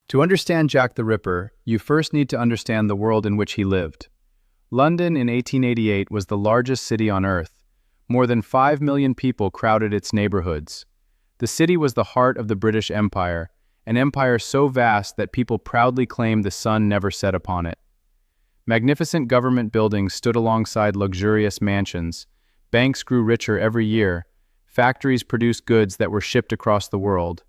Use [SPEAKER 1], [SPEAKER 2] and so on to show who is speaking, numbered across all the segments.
[SPEAKER 1] To understand Jack the Ripper, you first need to understand the world in which he lived. London in 1888 was the largest city on Earth. More than 5 million people crowded its neighborhoods. The city was the heart of the British Empire, an empire so vast that people proudly claimed the sun never set upon it. Magnificent government buildings stood alongside luxurious mansions. Banks grew richer every year. Factories produced goods that were shipped across the world.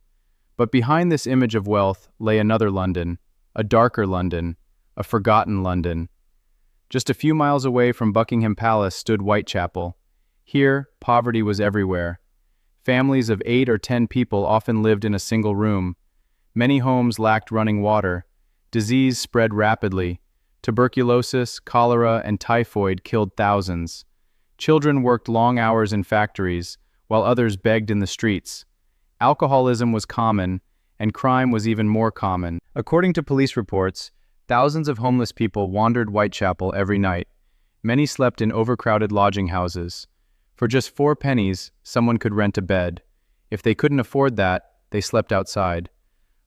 [SPEAKER 1] But behind this image of wealth lay another London, a darker London, a forgotten London. Just a few miles away from Buckingham Palace stood Whitechapel. Here, poverty was everywhere. Families of 8 or 10 people often lived in a single room. Many homes lacked running water. Disease spread rapidly. Tuberculosis, cholera, and typhoid killed thousands. Children worked long hours in factories, while others begged in the streets. Alcoholism was common, and crime was even more common. According to police reports, thousands of homeless people wandered Whitechapel every night. Many slept in overcrowded lodging houses. For just 4 pennies, someone could rent a bed. If they couldn't afford that, they slept outside.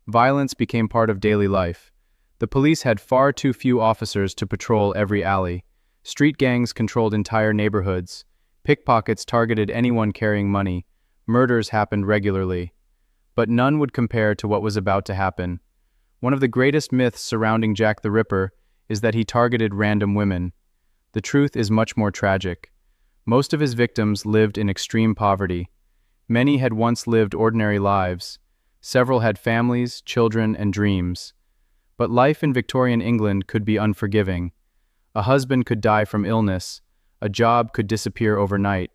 [SPEAKER 1] Violence became part of daily life. The police had far too few officers to patrol every alley. Street gangs controlled entire neighborhoods. Pickpockets targeted anyone carrying money. Murders happened regularly. But none would compare to what was about to happen. One of the greatest myths surrounding Jack the Ripper is that he targeted random women. The truth is much more tragic. Most of his victims lived in extreme poverty. Many had once lived ordinary lives. Several had families, children, and dreams. But life in Victorian England could be unforgiving. A husband could die from illness. A job could disappear overnight.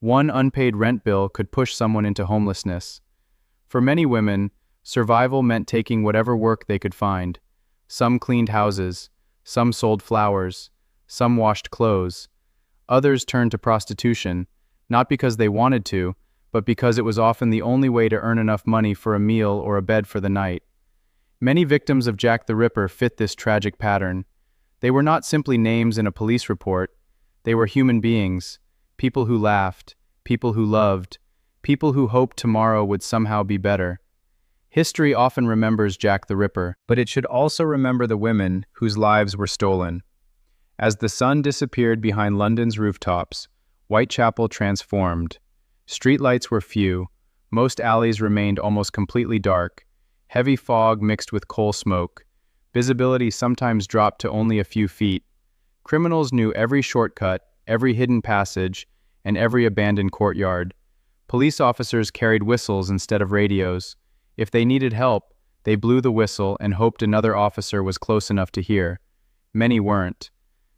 [SPEAKER 1] One unpaid rent bill could push someone into homelessness. For many women, survival meant taking whatever work they could find. Some cleaned houses, some sold flowers, some washed clothes. Others turned to prostitution, not because they wanted to, but because it was often the only way to earn enough money for a meal or a bed for the night. Many victims of Jack the Ripper fit this tragic pattern. They were not simply names in a police report. They were human beings, people who laughed, people who loved, people who hoped tomorrow would somehow be better. History often remembers Jack the Ripper, but it should also remember the women whose lives were stolen. As the sun disappeared behind London's rooftops, Whitechapel transformed. Streetlights were few. Most alleys remained almost completely dark. Heavy fog mixed with coal smoke. Visibility sometimes dropped to only a few feet. Criminals knew every shortcut, every hidden passage, and every abandoned courtyard. Police officers carried whistles instead of radios. If they needed help, they blew the whistle and hoped another officer was close enough to hear. Many weren't.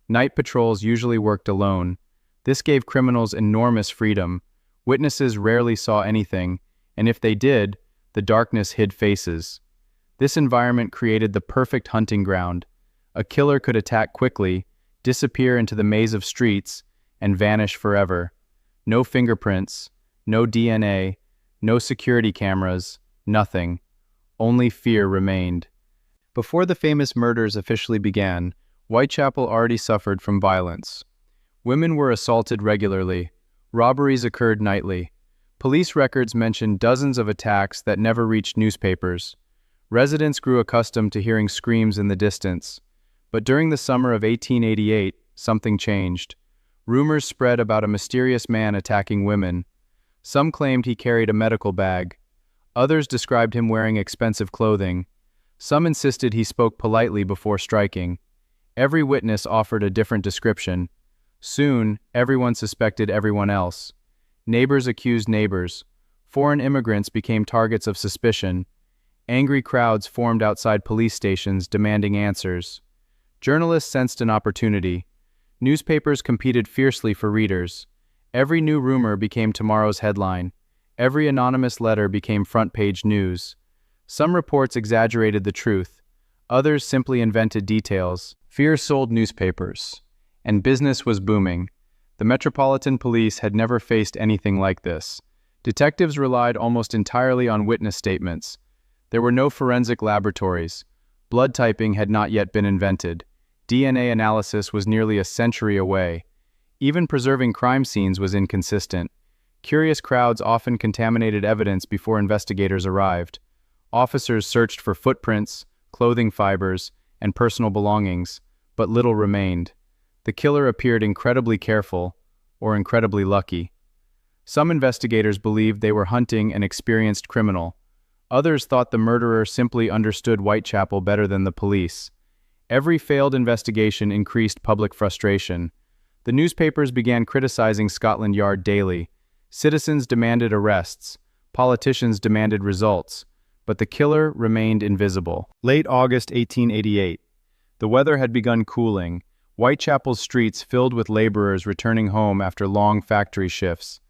[SPEAKER 1] Night patrols usually worked alone. This gave criminals enormous freedom. Witnesses rarely saw anything, and if they did, the darkness hid faces. This environment created the perfect hunting ground. A killer could attack quickly, disappear into the maze of streets, and vanish forever. No fingerprints, no DNA, no security cameras, nothing. Only fear remained. Before the famous murders officially began, Whitechapel already suffered from violence. Women were assaulted regularly. Robberies occurred nightly. Police records mention dozens of attacks that never reached newspapers. Residents grew accustomed to hearing screams in the distance. But during the summer of 1888, something changed. Rumors spread about a mysterious man attacking women. Some claimed he carried a medical bag. Others described him wearing expensive clothing. Some insisted he spoke politely before striking. Every witness offered a different description. Soon, everyone suspected everyone else. Neighbors accused neighbors. Foreign immigrants became targets of suspicion. Angry crowds formed outside police stations demanding answers. Journalists sensed an opportunity. Newspapers competed fiercely for readers. Every new rumor became tomorrow's headline. Every anonymous letter became front-page news. Some reports exaggerated the truth. Others simply invented details. Fear sold newspapers, and business was booming. The Metropolitan Police had never faced anything like this. Detectives relied almost entirely on witness statements. There were no forensic laboratories. Blood typing had not yet been invented. DNA analysis was nearly a century away. Even preserving crime scenes was inconsistent. Curious crowds often contaminated evidence before investigators arrived. Officers searched for footprints, clothing fibers, and personal belongings, but little remained. The killer appeared incredibly careful, or incredibly lucky. Some investigators believed they were hunting an experienced criminal. Others thought the murderer simply understood Whitechapel better than the police. Every failed investigation increased public frustration. The newspapers began criticizing Scotland Yard daily. Citizens demanded arrests. Politicians demanded results. But the killer remained invisible. Late August 1888. The weather had begun cooling. Whitechapel's streets filled with laborers returning home after long factory shifts.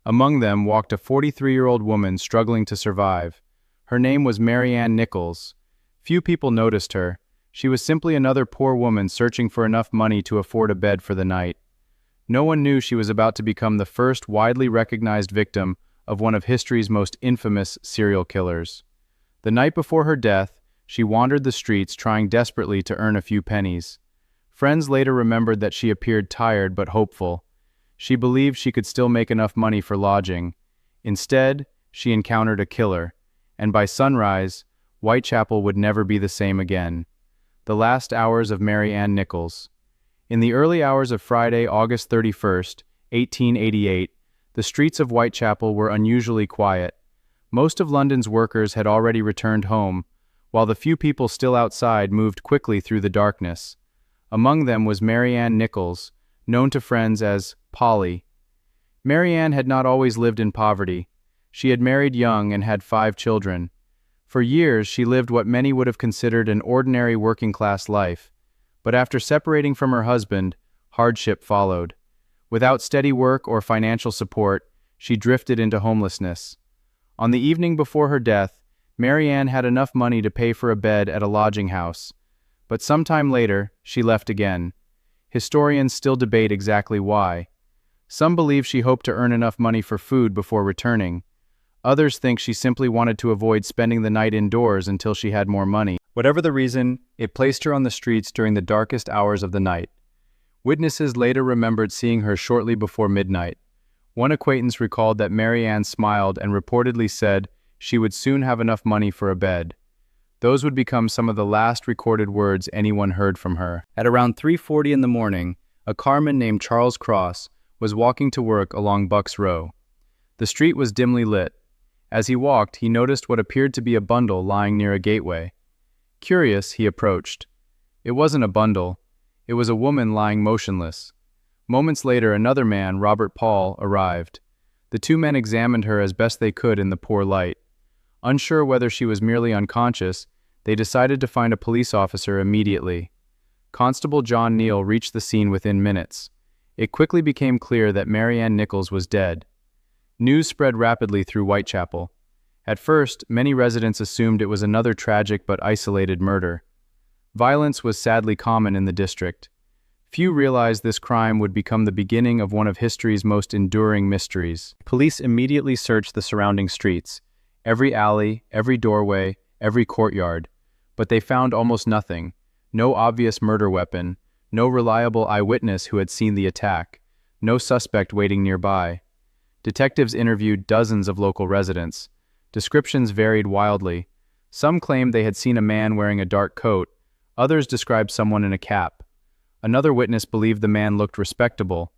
[SPEAKER 1] Among them walked a 43-year-old woman struggling to survive. Her name was Mary Ann Nichols. Few people noticed her. She was simply another poor woman searching for enough money to afford a bed for the night. No one knew she was about to become the first widely recognized victim of one of history's most infamous serial killers. The night before her death, she wandered the streets trying desperately to earn a few pennies. Friends later remembered that she appeared tired but hopeful. She believed she could still make enough money for lodging. Instead, she encountered a killer, and by sunrise, Whitechapel would never be the same again. The last hours of Mary Ann Nichols. In the early hours of Friday, August 31st, 1888, the streets of Whitechapel were unusually quiet. Most of London's workers had already returned home, while the few people still outside moved quickly through the darkness. Among them was Mary Ann Nichols, known to friends as Polly. Mary Ann had not always lived in poverty. She had married young and had 5 children. For years, she lived what many would have considered an ordinary working-class life. But after separating from her husband, hardship followed. Without steady work or financial support, she drifted into homelessness. On the evening before her death, Mary Ann had enough money to pay for a bed at a lodging house. But sometime later, she left again. Historians still debate exactly why. Some believe she hoped to earn enough money for food before returning. Others think she simply wanted to avoid spending the night indoors until she had more money. Whatever the reason, it placed her on the streets during the darkest hours of the night. Witnesses later remembered seeing her shortly before midnight. One acquaintance recalled that Mary Ann smiled and reportedly said she would soon have enough money for a bed. Those would become some of the last recorded words anyone heard from her. At around 3:40 in the morning, a carman named Charles Cross was walking to work along Bucks Row. The street was dimly lit. As he walked, he noticed what appeared to be a bundle lying near a gateway. Curious, he approached. It wasn't a bundle. It was a woman lying motionless. Moments later, another man, Robert Paul, arrived. The two men examined her as best they could in the poor light. Unsure whether she was merely unconscious, they decided to find a police officer immediately. Constable John Neal reached the scene within minutes. It quickly became clear that Mary Ann Nichols was dead. News spread rapidly through Whitechapel. At first, many residents assumed it was another tragic but isolated murder. Violence was sadly common in the district. Few realized this crime would become the beginning of one of history's most enduring mysteries. Police immediately searched the surrounding streets, every alley, every doorway, every courtyard, but they found almost nothing. No obvious murder weapon, no reliable eyewitness who had seen the attack, no suspect waiting nearby. Detectives interviewed dozens of local residents. Descriptions varied wildly. Some claimed they had seen a man wearing a dark coat. Others described someone in a cap. Another witness believed the man looked respectable.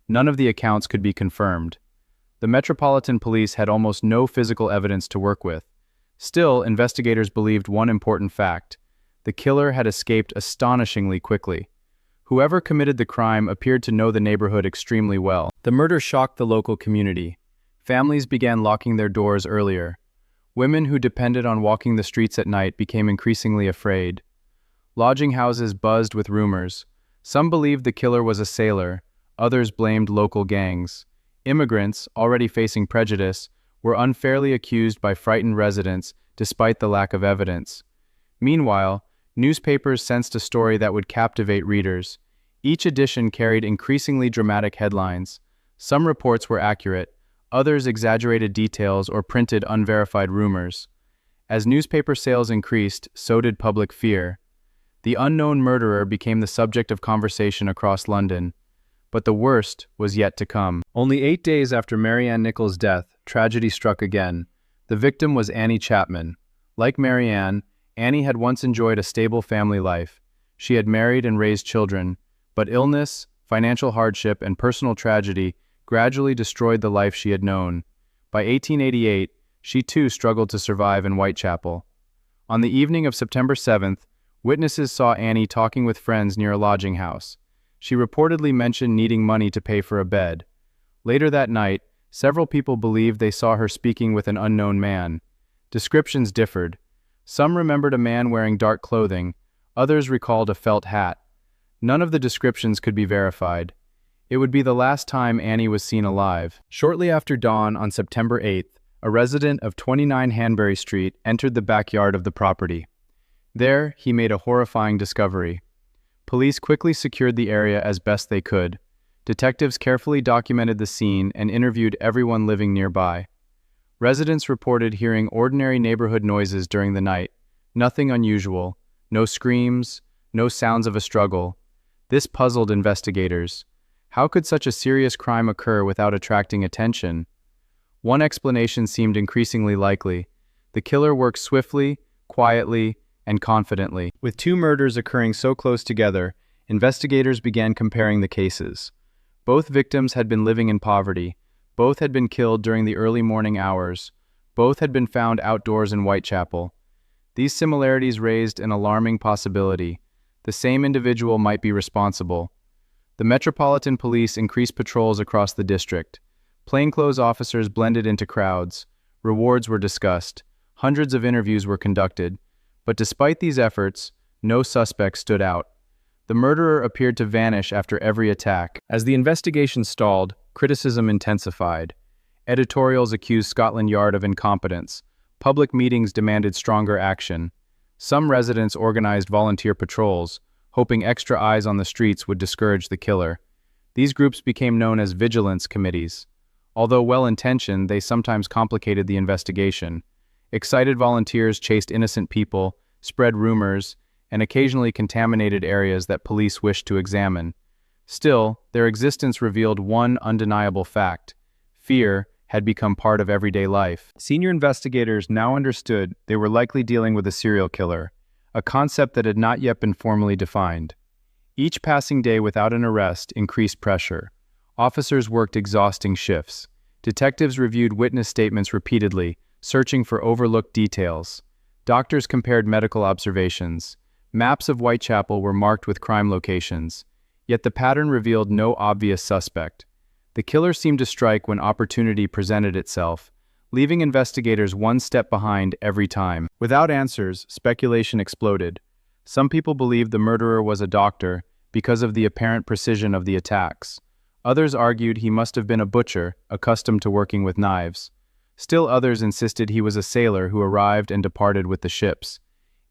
[SPEAKER 1] None of the accounts could be confirmed. The Metropolitan Police had almost no physical evidence to work with. Still, investigators believed one important fact. The killer had escaped astonishingly quickly. Whoever committed the crime appeared to know the neighborhood extremely well. The murder shocked the local community. Families began locking their doors earlier. Women who depended on walking the streets at night became increasingly afraid. Lodging houses buzzed with rumors. Some believed the killer was a sailor, others blamed local gangs. Immigrants, already facing prejudice, were unfairly accused by frightened residents despite the lack of evidence. Meanwhile, newspapers sensed a story that would captivate readers. Each edition carried increasingly dramatic headlines. Some reports were accurate, others exaggerated details or printed unverified rumors. As newspaper sales increased, so did public fear. The unknown murderer became the subject of conversation across London. But the worst was yet to come. Only 8 days after Mary Ann Nichols' death, tragedy struck again. The victim was Annie Chapman. Like Mary Ann, Annie had once enjoyed a stable family life. She had married and raised children, but illness, financial hardship, and personal tragedy gradually destroyed the life she had known. By 1888, she too struggled to survive in Whitechapel. On the evening of September 7th, witnesses saw Annie talking with friends near a lodging house. She reportedly mentioned needing money to pay for a bed. Later that night, several people believed they saw her speaking with an unknown man. Descriptions differed. Some remembered a man wearing dark clothing, others recalled a felt hat. None of the descriptions could be verified. It would be the last time Annie was seen alive. Shortly after dawn on September 8th, a resident of 29 Hanbury Street entered the backyard of the property. There, he made a horrifying discovery. Police quickly secured the area as best they could. Detectives carefully documented the scene and interviewed everyone living nearby. Residents reported hearing ordinary neighborhood noises during the night. Nothing unusual. No screams, no sounds of a struggle. This puzzled investigators. How could such a serious crime occur without attracting attention? One explanation seemed increasingly likely. The killer worked swiftly, quietly, and confidently. With two murders occurring so close together, investigators began comparing the cases. Both victims had been living in poverty. Both had been killed during the early morning hours. Both had been found outdoors in Whitechapel. These similarities raised an alarming possibility. The same individual might be responsible. The Metropolitan Police increased patrols across the district. Plainclothes officers blended into crowds. Rewards were discussed. Hundreds of interviews were conducted. But despite these efforts, no suspect stood out. The murderer appeared to vanish after every attack. As the investigation stalled, criticism intensified. Editorials accused Scotland Yard of incompetence. Public meetings demanded stronger action. Some residents organized volunteer patrols, hoping extra eyes on the streets would discourage the killer. These groups became known as vigilance committees. Although well-intentioned, they sometimes complicated the investigation. Excited volunteers chased innocent people, spread rumors, and occasionally contaminated areas that police wished to examine. Still, their existence revealed one undeniable fact: fear had become part of everyday life. Senior investigators now understood they were likely dealing with a serial killer, a concept that had not yet been formally defined. Each passing day without an arrest increased pressure. Officers worked exhausting shifts. Detectives reviewed witness statements repeatedly, searching for overlooked details. Doctors compared medical observations. Maps of Whitechapel were marked with crime locations. Yet the pattern revealed no obvious suspect. The killer seemed to strike when opportunity presented itself, leaving investigators one step behind every time. Without answers, speculation exploded. Some people believed the murderer was a doctor because of the apparent precision of the attacks. Others argued he must have been a butcher, accustomed to working with knives. Still others insisted he was a sailor who arrived and departed with the ships.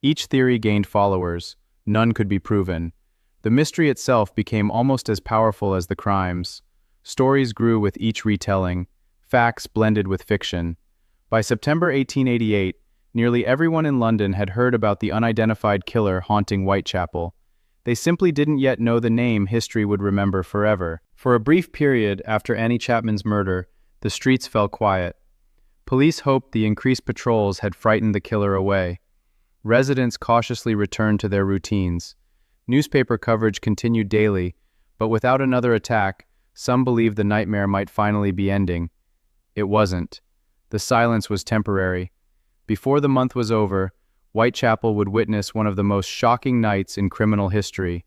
[SPEAKER 1] Each theory gained followers. None could be proven. The mystery itself became almost as powerful as the crimes. Stories grew with each retelling. Facts blended with fiction. By September 1888, nearly everyone in London had heard about the unidentified killer haunting Whitechapel. They simply didn't yet know the name history would remember forever. For a brief period after Annie Chapman's murder, the streets fell quiet. Police hoped the increased patrols had frightened the killer away. Residents cautiously returned to their routines. Newspaper coverage continued daily, but without another attack, some believed the nightmare might finally be ending. It wasn't. The silence was temporary. Before the month was over, Whitechapel would witness one of the most shocking nights in criminal history.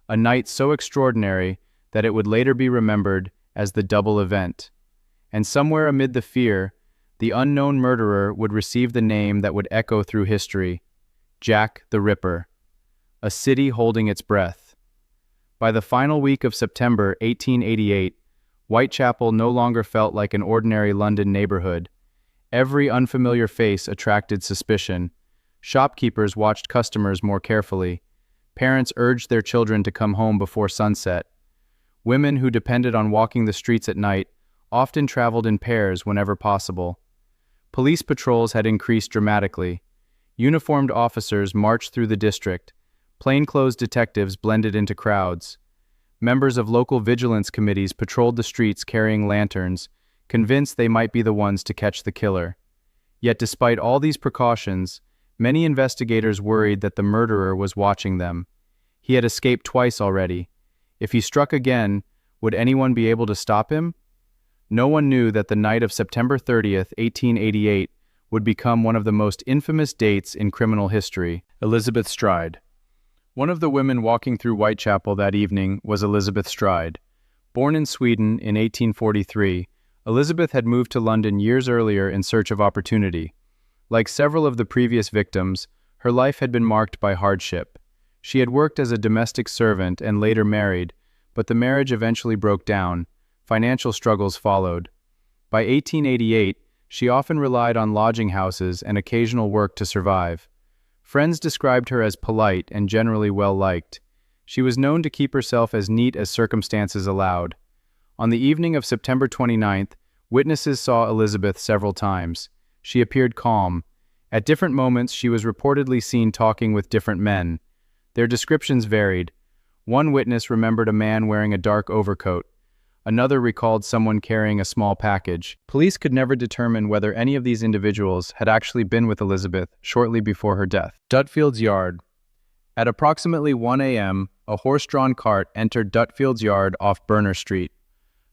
[SPEAKER 1] A night so extraordinary that it would later be remembered as the double event. And somewhere amid the fear, the unknown murderer would receive the name that would echo through history: Jack the Ripper. A city holding its breath. By the final week of September 1888, Whitechapel no longer felt like an ordinary London neighborhood. Every unfamiliar face attracted suspicion. Shopkeepers watched customers more carefully. Parents urged their children to come home before sunset. Women who depended on walking the streets at night often traveled in pairs whenever possible. Police patrols had increased dramatically. Uniformed officers marched through the district. Plainclothes detectives blended into crowds. Members of local vigilance committees patrolled the streets carrying lanterns, convinced they might be the ones to catch the killer. Yet despite all these precautions, Many investigators worried that the murderer was watching them. He had escaped twice already. If he struck again, would anyone be able to stop him? No one knew that the night of September 30th, 1888, would become one of the most infamous dates in criminal history. Elizabeth Stride. One of the women walking through Whitechapel that evening was Elizabeth Stride. Born in Sweden in 1843, Elizabeth had moved to London years earlier in search of opportunity. Like several of the previous victims, her life had been marked by hardship. She had worked as a domestic servant and later married, but the marriage eventually broke down. Financial struggles followed. By 1888, she often relied on lodging houses and occasional work to survive. Friends described her as polite and generally well-liked. She was known to keep herself as neat as circumstances allowed. On the evening of September 29th, witnesses saw Elizabeth several times. She appeared calm. At different moments, she was reportedly seen talking with different men. Their descriptions varied. One witness remembered a man wearing a dark overcoat. Another recalled someone carrying a small package. Police could never determine whether any of these individuals had actually been with Elizabeth shortly before her death. Dutfield's Yard. At approximately 1 a.m., a horse-drawn cart entered Dutfield's Yard off Burner Street.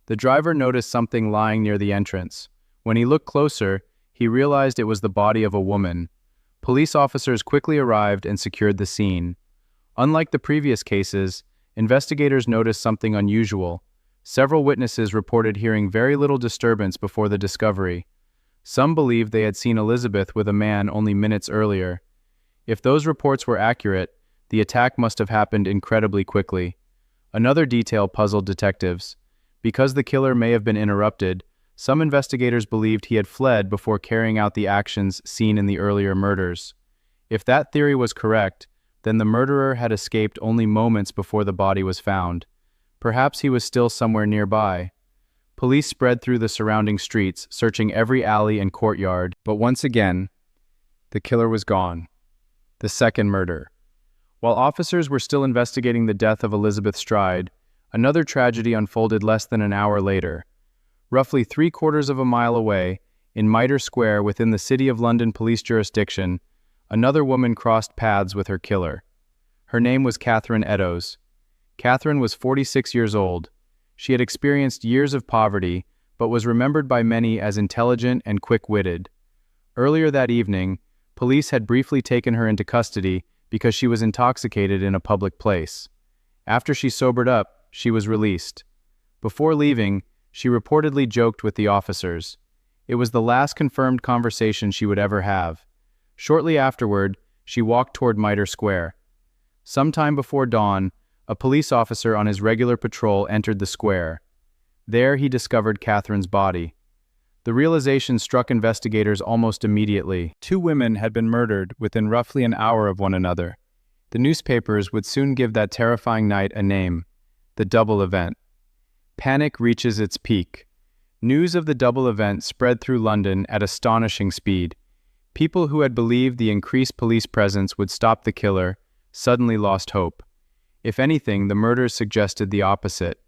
[SPEAKER 1] The driver noticed something lying near the entrance. When he looked closer, he realized it was the body of a woman. Police officers quickly arrived and secured the scene. Unlike the previous cases, investigators noticed something unusual. Several witnesses reported hearing very little disturbance before the discovery. Some believed they had seen Elizabeth with a man only minutes earlier. If those reports were accurate, the attack must have happened incredibly quickly. Another detail puzzled detectives. Because the killer may have been interrupted, some investigators believed he had fled before carrying out the actions seen in the earlier murders. If that theory was correct, then the murderer had escaped only moments before the body was found. Perhaps he was still somewhere nearby. Police spread through the surrounding streets, searching every alley and courtyard, but once again, the killer was gone. The second murder. While officers were still investigating the death of Elizabeth Stride, another tragedy unfolded less than an hour later. Roughly 3/4 of a mile away, in Mitre Square within the City of London police jurisdiction, another woman crossed paths with her killer. Her name was Catherine Eddowes. Catherine was 46 years old. She had experienced years of poverty, but was remembered by many as intelligent and quick-witted. Earlier that evening, police had briefly taken her into custody because she was intoxicated in a public place. After she sobered up, she was released. Before leaving, she reportedly joked with the officers. It was the last confirmed conversation she would ever have. Shortly afterward, she walked toward Mitre Square. Sometime before dawn, a police officer on his regular patrol entered the square. There he discovered Catherine's body. The realization struck investigators almost immediately. Two women had been murdered within roughly an hour of one another. The newspapers would soon give that terrifying night a name: the double event. Panic reaches its peak. News of the double event spread through London at astonishing speed. People who had believed the increased police presence would stop the killer suddenly lost hope. If anything, the murders suggested the opposite.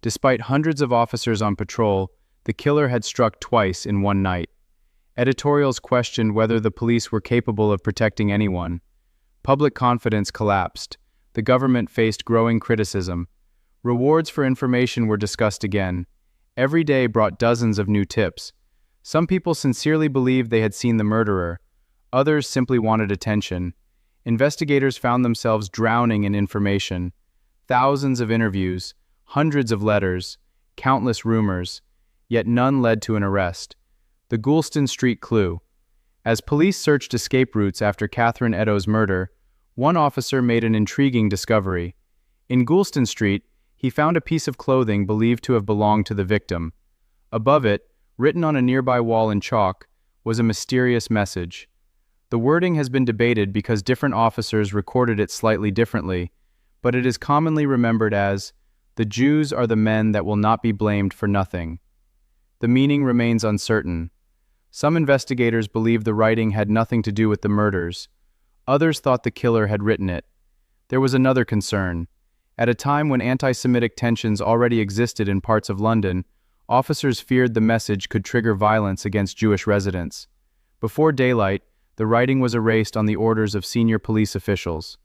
[SPEAKER 1] Despite hundreds of officers on patrol, the killer had struck twice in one night. Editorials questioned whether the police were capable of protecting anyone. Public confidence collapsed. The government faced growing criticism. Rewards for information were discussed again. Every day brought dozens of new tips. Some people sincerely believed they had seen the murderer. Others simply wanted attention. Investigators found themselves drowning in information. Thousands of interviews, hundreds of letters, countless rumors, yet none led to an arrest. The Goulston Street clue. As police searched escape routes after Catherine Eddowes' murder, one officer made an intriguing discovery. In Goulston Street, he found a piece of clothing believed to have belonged to the victim. Above it, written on a nearby wall in chalk, was a mysterious message. The wording has been debated because different officers recorded it slightly differently, but it is commonly remembered as, "The Jews are the men that will not be blamed for nothing." The meaning remains uncertain. Some investigators believe the writing had nothing to do with the murders. Others thought the killer had written it. There was another concern. At a time when anti-Semitic tensions already existed in parts of London, officers feared the message could trigger violence against Jewish residents. Before daylight, The writing was erased on the orders of senior police officials.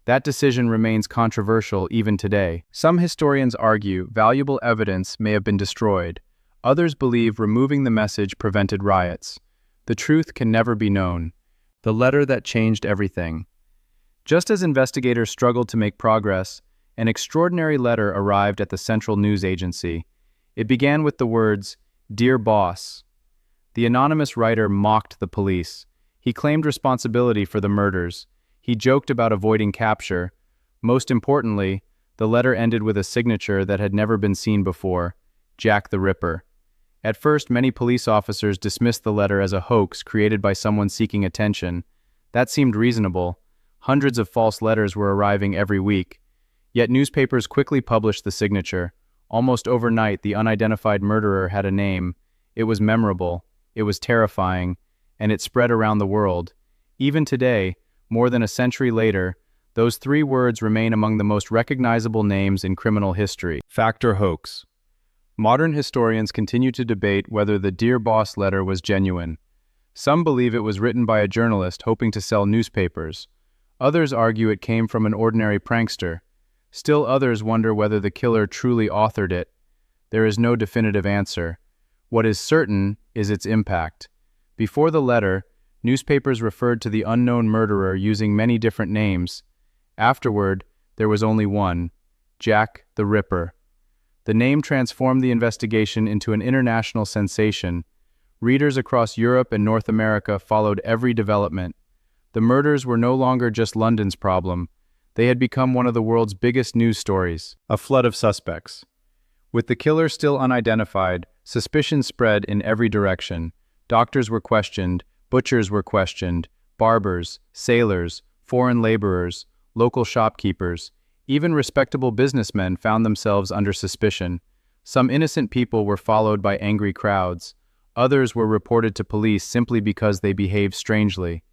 [SPEAKER 1] That decision remains controversial even today. Some historians argue valuable evidence may have been destroyed. Others believe removing the message prevented riots. The truth can never be known. The letter that changed everything. Just as investigators struggled to make progress, an extraordinary letter arrived at the Central News Agency. It began with the words, "Dear Boss." The anonymous writer mocked the police. He claimed responsibility for the murders. He joked about avoiding capture. Most importantly, the letter ended with a signature that had never been seen before, Jack the Ripper. At first, many police officers dismissed the letter as a hoax created by someone seeking attention. That seemed reasonable. Hundreds of false letters were arriving every week. Yet newspapers quickly published the signature. Almost overnight, the unidentified murderer had a name. It was memorable, it was terrifying, and it spread around the world. Even today, more than a century later, those three words remain among the most recognizable names in criminal history. Fact or hoax? Modern historians continue to debate whether the Dear Boss letter was genuine. Some believe it was written by a journalist hoping to sell newspapers. Others argue it came from an ordinary prankster. Still others wonder whether the killer truly authored it. There is no definitive answer. What is certain is its impact. Before the letter, newspapers referred to the unknown murderer using many different names. Afterward, there was only one, Jack the Ripper. The name transformed the investigation into an international sensation. Readers across Europe and North America followed every development. The murders were no longer just London's problem. They had become one of the world's biggest news stories. A flood of suspects. With the killer still unidentified, suspicion spread in every direction. Doctors were questioned, butchers were questioned, barbers, sailors, foreign laborers, local shopkeepers. Even respectable businessmen found themselves under suspicion. Some innocent people were followed by angry crowds. Others were reported to police simply because they behaved strangely.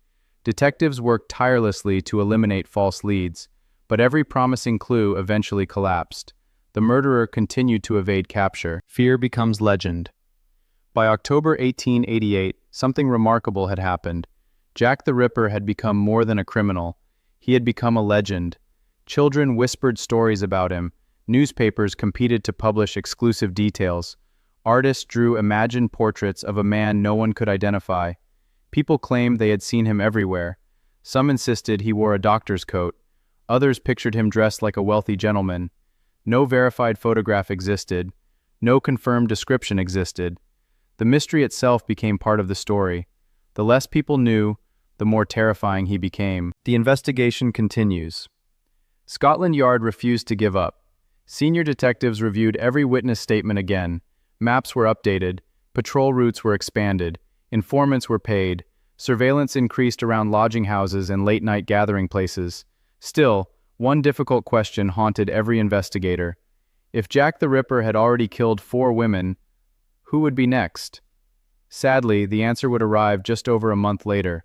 [SPEAKER 1] Detectives worked tirelessly to eliminate false leads, but every promising clue eventually collapsed. The murderer continued to evade capture. Fear becomes legend. By October 1888, something remarkable had happened. Jack the Ripper had become more than a criminal. He had become a legend. Children whispered stories about him. Newspapers competed to publish exclusive details. Artists drew imagined portraits of a man no one could identify. People claimed they had seen him everywhere. Some insisted he wore a doctor's coat. Others pictured him dressed like a wealthy gentleman. No verified photograph existed. No confirmed description existed. The mystery itself became part of the story. The less people knew, the more terrifying he became. The investigation continues. Scotland Yard refused to give up. Senior detectives reviewed every witness statement again. Maps were updated. Patrol routes were expanded. Informants were paid. Surveillance increased around lodging houses and late-night gathering places. Still, one difficult question haunted every investigator. If Jack the Ripper had already killed 4 women, who would be next? Sadly, the answer would arrive just over a month later.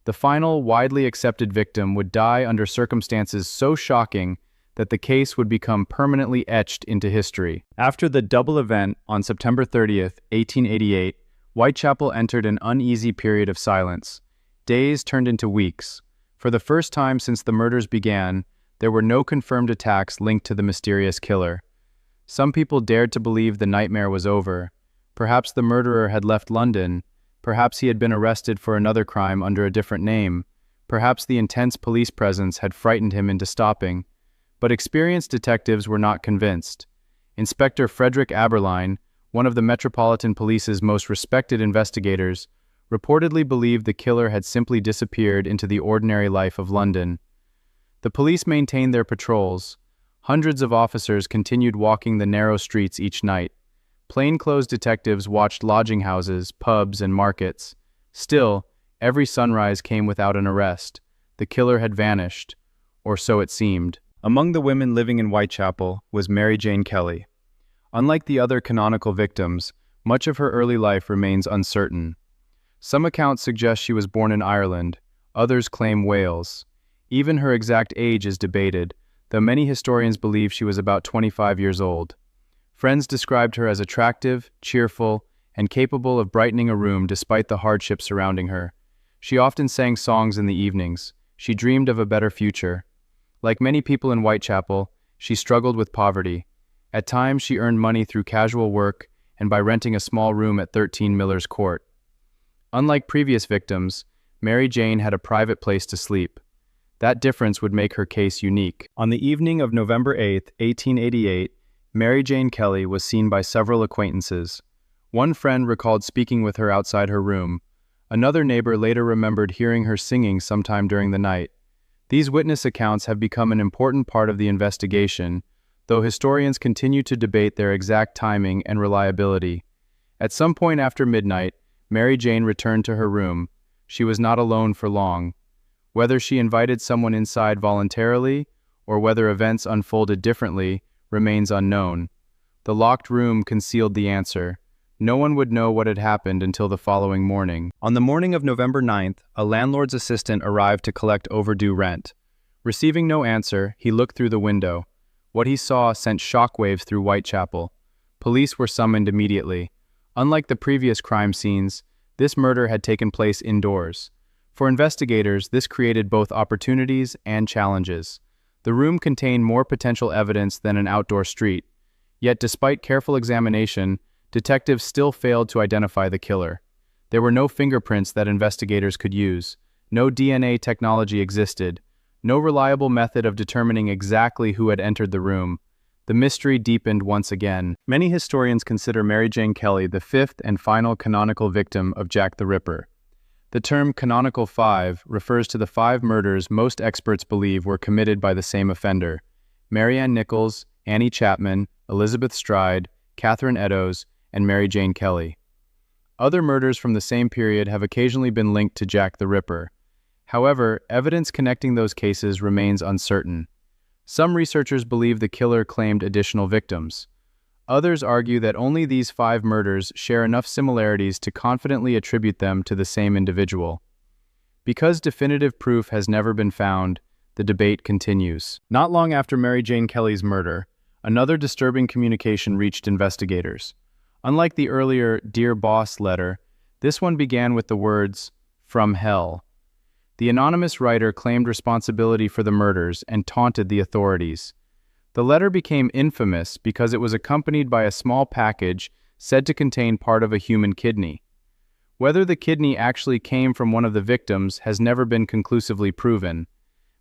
[SPEAKER 1] The final, widely accepted victim would die under circumstances so shocking that the case would become permanently etched into history. After the double event on September 30th, 1888, Whitechapel entered an uneasy period of silence. Days turned into weeks. For the first time since the murders began, there were no confirmed attacks linked to the mysterious killer. Some people dared to believe the nightmare was over. Perhaps the murderer had left London. Perhaps he had been arrested for another crime under a different name. Perhaps the intense police presence had frightened him into stopping. But experienced detectives were not convinced. Inspector Frederick Aberline, one of the Metropolitan Police's most respected investigators, reportedly believed the killer had simply disappeared into the ordinary life of London. The police maintained their patrols. Hundreds of officers continued walking the narrow streets each night. Plainclothes detectives watched lodging houses, pubs, and markets. Still, every sunrise came without an arrest. The killer had vanished, or so it seemed. Among the women living in Whitechapel was Mary Jane Kelly. Unlike the other canonical victims, much of her early life remains uncertain. Some accounts suggest she was born in Ireland, others claim Wales. Even her exact age is debated, though many historians believe she was about 25 years old. Friends described her as attractive, cheerful, and capable of brightening a room despite the hardship surrounding her. She often sang songs in the evenings. She dreamed of a better future. Like many people in Whitechapel, she struggled with poverty. At times, she earned money through casual work and by renting a small room at 13 Miller's Court. Unlike previous victims, Mary Jane had a private place to sleep. That difference would make her case unique. On the evening of November 8, 1888, Mary Jane Kelly was seen by several acquaintances. One friend recalled speaking with her outside her room. Another neighbor later remembered hearing her singing sometime during the night. These witness accounts have become an important part of the investigation, though historians continue to debate their exact timing and reliability. At some point after midnight, Mary Jane returned to her room. She was not alone for long. Whether she invited someone inside voluntarily, or whether events unfolded differently, remains unknown. The locked room concealed the answer. No one would know what had happened until the following morning. On the morning of November 9th, a landlord's assistant arrived to collect overdue rent. Receiving no answer, he looked through the window. What he saw sent shockwaves through Whitechapel. Police were summoned immediately. Unlike the previous crime scenes, this murder had taken place indoors. For investigators, this created both opportunities and challenges. The room contained more potential evidence than an outdoor street. Yet despite careful examination, detectives still failed to identify the killer. There were no fingerprints that investigators could use. No DNA technology existed. No reliable method of determining exactly who had entered the room. The mystery deepened once again. Many historians consider Mary Jane Kelly the fifth and final canonical victim of Jack the Ripper. The term canonical five refers to the 5 murders most experts believe were committed by the same offender: Mary Ann Nichols, Annie Chapman, Elizabeth Stride, Catherine Eddowes, and Mary Jane Kelly. Other murders from the same period have occasionally been linked to Jack the Ripper. However, evidence connecting those cases remains uncertain. Some researchers believe the killer claimed additional victims. Others argue that only these 5 murders share enough similarities to confidently attribute them to the same individual. Because definitive proof has never been found, the debate continues. Not long after Mary Jane Kelly's murder, another disturbing communication reached investigators. Unlike the earlier "Dear Boss" letter, this one began with the words, "From hell." The anonymous writer claimed responsibility for the murders and taunted the authorities. The letter became infamous because it was accompanied by a small package said to contain part of a human kidney. Whether the kidney actually came from one of the victims has never been conclusively proven.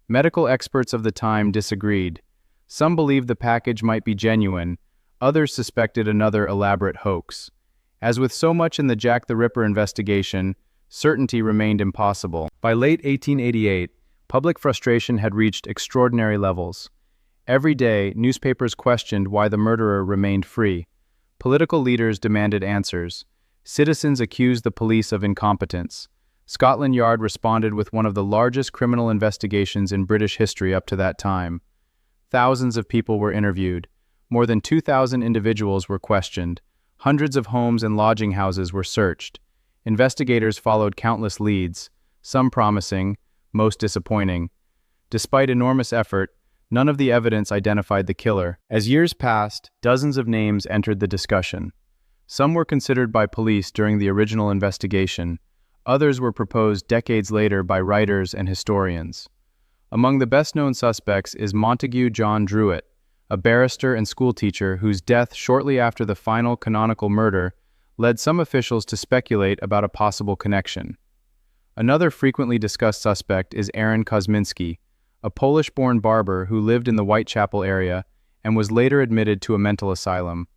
[SPEAKER 1] Medical experts of the time disagreed. Some believed the package might be genuine, others suspected another elaborate hoax. As with so much in the Jack the Ripper investigation, certainty remained impossible. By late 1888, public frustration had reached extraordinary levels. Every day, newspapers questioned why the murderer remained free. Political leaders demanded answers. Citizens accused the police of incompetence. Scotland Yard responded with one of the largest criminal investigations in British history up to that time. Thousands of people were interviewed. More than 2,000 individuals were questioned. Hundreds of homes and lodging houses were searched. Investigators followed countless leads, some promising, most disappointing. Despite enormous effort, none of the evidence identified the killer. As years passed, dozens of names entered the discussion. Some were considered by police during the original investigation. Others were proposed decades later by writers and historians. Among the best-known suspects is Montague John Druitt, a barrister and schoolteacher whose death shortly after the final canonical murder led some officials to speculate about a possible connection. Another frequently discussed suspect is Aaron Kosminski, a Polish-born barber who lived in the Whitechapel area and was later admitted to a mental asylum.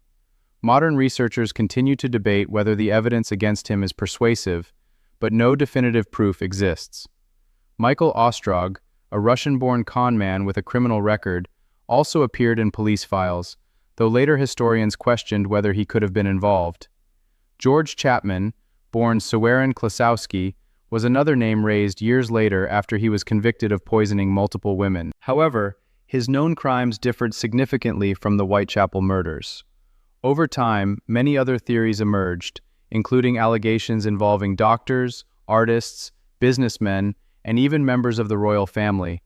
[SPEAKER 1] Modern researchers continue to debate whether the evidence against him is persuasive, but no definitive proof exists. Michael Ostrog, a Russian-born con man with a criminal record, also appeared in police files, though later historians questioned whether he could have been involved. George Chapman, born Sewerin Klasowski, was another name raised years later after he was convicted of poisoning multiple women. However, his known crimes differed significantly from the Whitechapel murders. Over time, many other theories emerged, including allegations involving doctors, artists, businessmen, and even members of the royal family.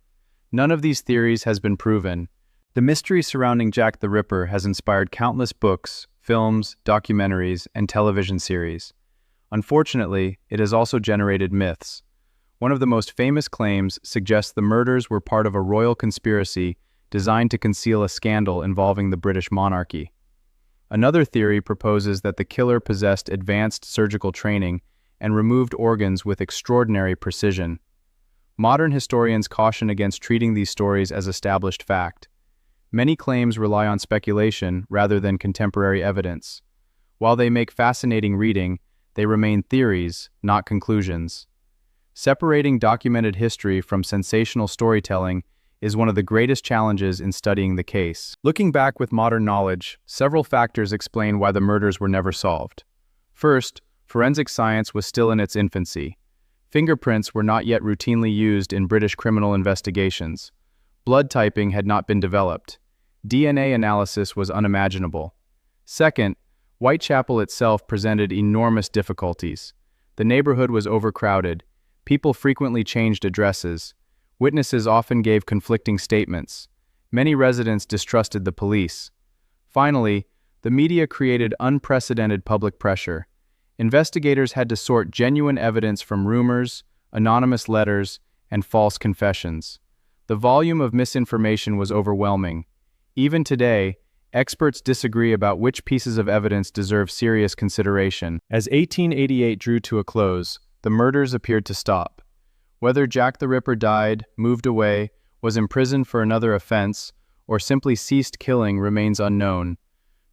[SPEAKER 1] None of these theories has been proven. The mystery surrounding Jack the Ripper has inspired countless books, films, documentaries, and television series. Unfortunately, it has also generated myths. One of the most famous claims suggests the murders were part of a royal conspiracy designed to conceal a scandal involving the British monarchy. Another theory proposes that the killer possessed advanced surgical training and removed organs with extraordinary precision. Modern historians caution against treating these stories as established fact. Many claims rely on speculation rather than contemporary evidence. While they make fascinating reading, they remain theories, not conclusions. Separating documented history from sensational storytelling is one of the greatest challenges in studying the case. Looking back with modern knowledge, several factors explain why the murders were never solved. First, forensic science was still in its infancy. Fingerprints were not yet routinely used in British criminal investigations. Blood typing had not been developed. DNA analysis was unimaginable. Second, Whitechapel itself presented enormous difficulties. The neighborhood was overcrowded. People frequently changed addresses. Witnesses often gave conflicting statements. Many residents distrusted the police. Finally, the media created unprecedented public pressure. Investigators had to sort genuine evidence from rumors, anonymous letters, and false confessions. The volume of misinformation was overwhelming. Even today, experts disagree about which pieces of evidence deserve serious consideration. As 1888 drew to a close, the murders appeared to stop. Whether Jack the Ripper died, moved away, was imprisoned for another offense, or simply ceased killing remains unknown.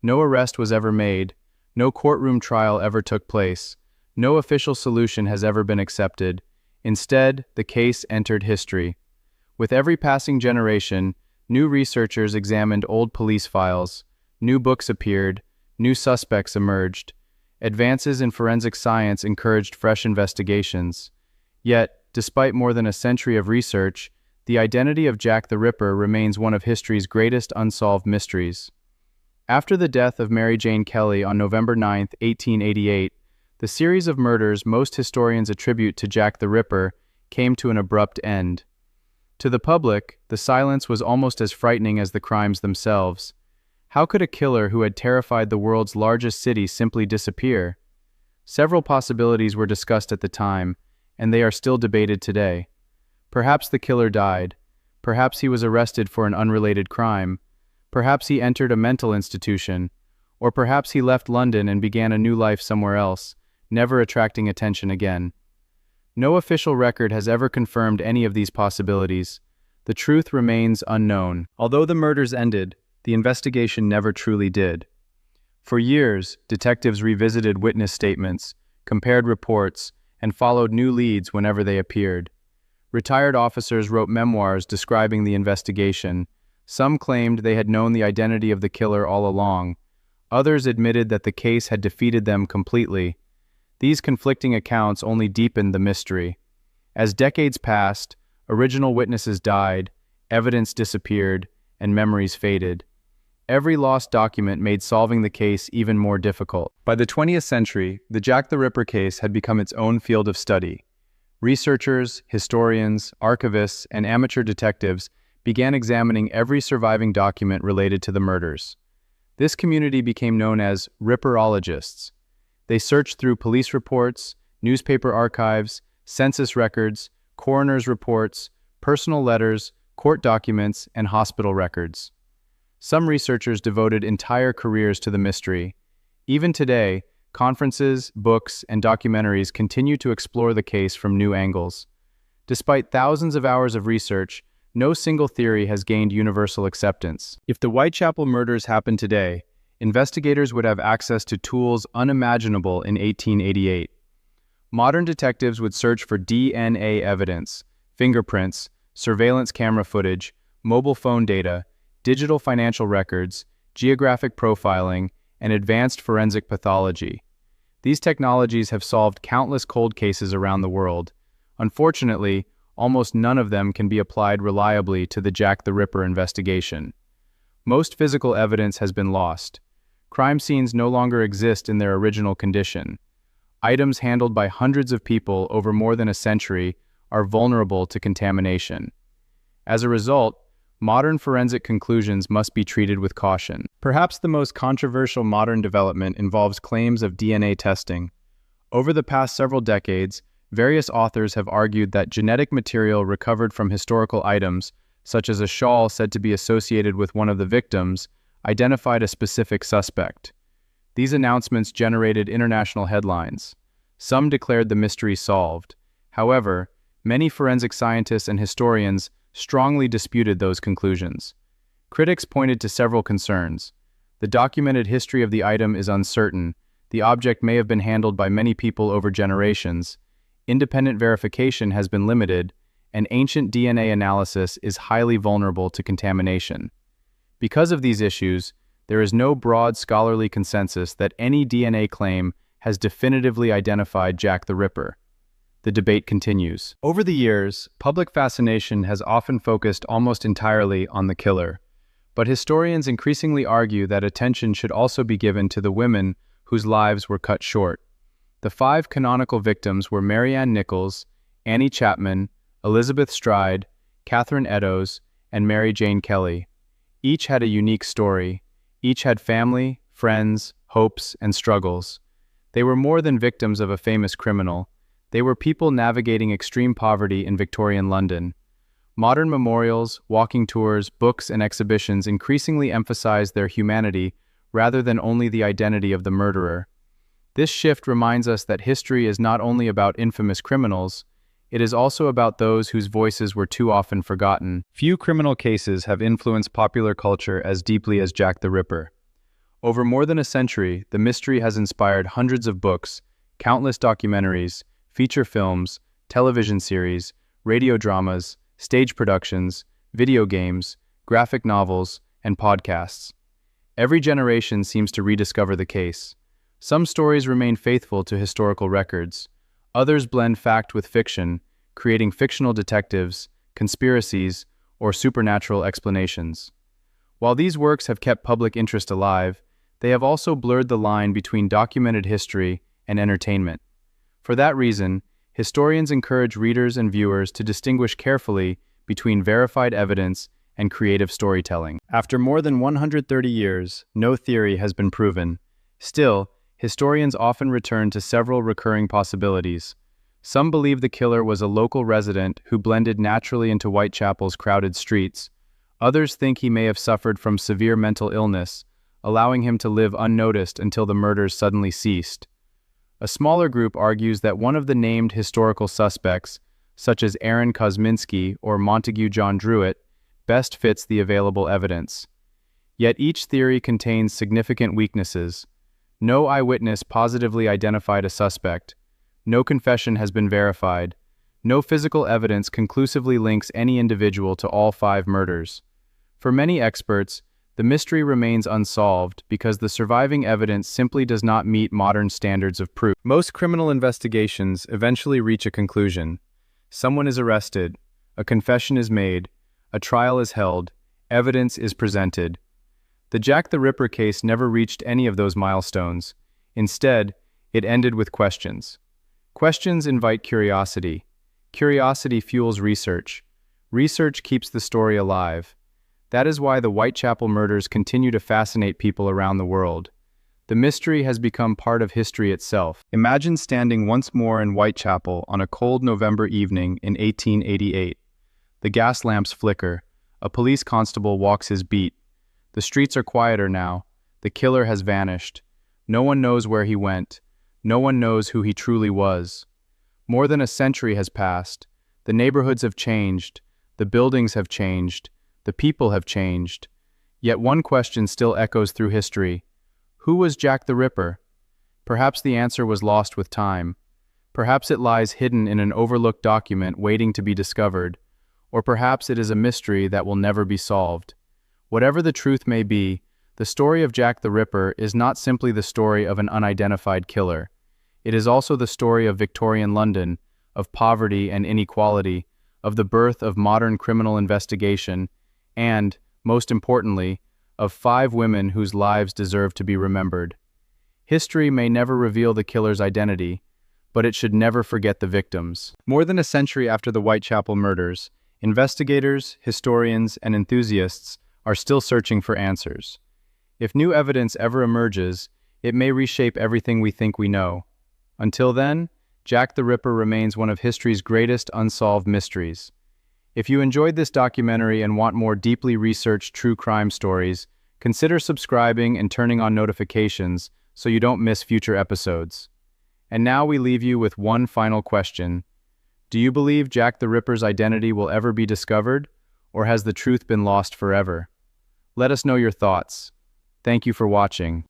[SPEAKER 1] No arrest was ever made. No courtroom trial ever took place. No official solution has ever been accepted. Instead, the case entered history. With every passing generation, new researchers examined old police files. New books appeared. New suspects emerged. Advances in forensic science encouraged fresh investigations. Yet, despite more than a century of research, the identity of Jack the Ripper remains one of history's greatest unsolved mysteries. After the death of Mary Jane Kelly on November 9, 1888, the series of murders most historians attribute to Jack the Ripper came to an abrupt end. To the public, the silence was almost as frightening as the crimes themselves. How could a killer who had terrified the world's largest city simply disappear? Several possibilities were discussed at the time, and they are still debated today. Perhaps the killer died. Perhaps he was arrested for an unrelated crime. Perhaps he entered a mental institution. Or perhaps he left London and began a new life somewhere else, never attracting attention again. No official record has ever confirmed any of these possibilities. The truth remains unknown. Although the murders ended, the investigation never truly did. For years, detectives revisited witness statements, compared reports, and followed new leads whenever they appeared. Retired officers wrote memoirs describing the investigation. Some claimed they had known the identity of the killer all along. Others admitted that the case had defeated them completely. These conflicting accounts only deepened the mystery. As decades passed, original witnesses died, evidence disappeared, and memories faded. Every lost document made solving the case even more difficult. By the 20th century, the Jack the Ripper case had become its own field of study. Researchers, historians, archivists, and amateur detectives began examining every surviving document related to the murders. This community became known as Ripperologists. They searched through police reports, newspaper archives, census records, coroner's reports, personal letters, court documents, and hospital records. Some researchers devoted entire careers to the mystery. Even today, conferences, books, and documentaries continue to explore the case from new angles. Despite thousands of hours of research, no single theory has gained universal acceptance. If the Whitechapel murders happened today, investigators would have access to tools unimaginable in 1888. Modern detectives would search for DNA evidence, fingerprints, surveillance camera footage, mobile phone data, digital financial records, geographic profiling, and advanced forensic pathology. These technologies have solved countless cold cases around the world. Unfortunately, almost none of them can be applied reliably to the Jack the Ripper investigation. Most physical evidence has been lost. Crime scenes no longer exist in their original condition. Items handled by hundreds of people over more than a century are vulnerable to contamination. As a result, modern forensic conclusions must be treated with caution. Perhaps the most controversial modern development involves claims of DNA testing. Over the past several decades, Various authors have argued that genetic material recovered from historical items, such as a shawl said to be associated with one of the victims, identified a specific suspect. These announcements generated international headlines. Some declared the mystery solved. However, many forensic scientists and historians strongly disputed those conclusions. Critics pointed to several concerns. The documented history of the item is uncertain. The object may have been handled by many people over generations. Independent verification has been limited, and ancient DNA analysis is highly vulnerable to contamination. Because of these issues, there is no broad scholarly consensus that any DNA claim has definitively identified Jack the Ripper. The debate continues. Over the years, public fascination has often focused almost entirely on the killer, but historians increasingly argue that attention should also be given to the women whose lives were cut short. The 5 canonical victims were Mary Ann Nichols, Annie Chapman, Elizabeth Stride, Catherine Eddowes, and Mary Jane Kelly. Each had a unique story. Each had family, friends, hopes, and struggles. They were more than victims of a famous criminal. They were people navigating extreme poverty in Victorian London. Modern memorials, walking tours, books, and exhibitions increasingly emphasize their humanity rather than only the identity of the murderer. This shift reminds us that history is not only about infamous criminals, it is also about those whose voices were too often forgotten. Few criminal cases have influenced popular culture as deeply as Jack the Ripper. Over more than a century, the mystery has inspired hundreds of books, countless documentaries, feature films, television series, radio dramas, stage productions, video games, graphic novels, and podcasts. Every generation seems to rediscover the case. Some stories remain faithful to historical records. Others blend fact with fiction, creating fictional detectives, conspiracies, or supernatural explanations. While these works have kept public interest alive, they have also blurred the line between documented history and entertainment. For that reason, historians encourage readers and viewers to distinguish carefully between verified evidence and creative storytelling. After more than 130 years, no theory has been proven. Still, historians often return to several recurring possibilities. Some believe the killer was a local resident who blended naturally into Whitechapel's crowded streets. Others think he may have suffered from severe mental illness, allowing him to live unnoticed until the murders suddenly ceased. A smaller group argues that one of the named historical suspects, such as Aaron Kosminski or Montague John Druitt, best fits the available evidence. Yet each theory contains significant weaknesses. No eyewitness positively identified a suspect. No confession has been verified. No physical evidence conclusively links any individual to all 5 murders. For many experts, the mystery remains unsolved because the surviving evidence simply does not meet modern standards of proof. Most criminal investigations eventually reach a conclusion. Someone is arrested, a confession is made, a trial is held, evidence is presented. The Jack the Ripper case never reached any of those milestones. Instead, it ended with questions. Questions invite curiosity. Curiosity fuels research. Research keeps the story alive. That is why the Whitechapel murders continue to fascinate people around the world. The mystery has become part of history itself. Imagine standing once more in Whitechapel on a cold November evening in 1888. The gas lamps flicker. A police constable walks his beat. The streets are quieter now. The killer has vanished. No one knows where he went. No one knows who he truly was. More than a century has passed. The neighborhoods have changed. The buildings have changed. The people have changed. Yet one question still echoes through history. Who was Jack the Ripper? Perhaps the answer was lost with time. Perhaps it lies hidden in an overlooked document waiting to be discovered. Or perhaps it is a mystery that will never be solved. Whatever the truth may be, the story of Jack the Ripper is not simply the story of an unidentified killer. It is also the story of Victorian London, of poverty and inequality, of the birth of modern criminal investigation, and, most importantly, of 5 women whose lives deserve to be remembered. History may never reveal the killer's identity, but it should never forget the victims. More than a century after the Whitechapel murders, investigators, historians, and enthusiasts are still searching for answers. If new evidence ever emerges, it may reshape everything we think we know. Until then, Jack the Ripper remains one of history's greatest unsolved mysteries. If you enjoyed this documentary and want more deeply researched true crime stories, consider subscribing and turning on notifications so you don't miss future episodes. And now we leave you with one final question. Do you believe Jack the Ripper's identity will ever be discovered, or has the truth been lost forever? Let us know your thoughts. Thank you for watching.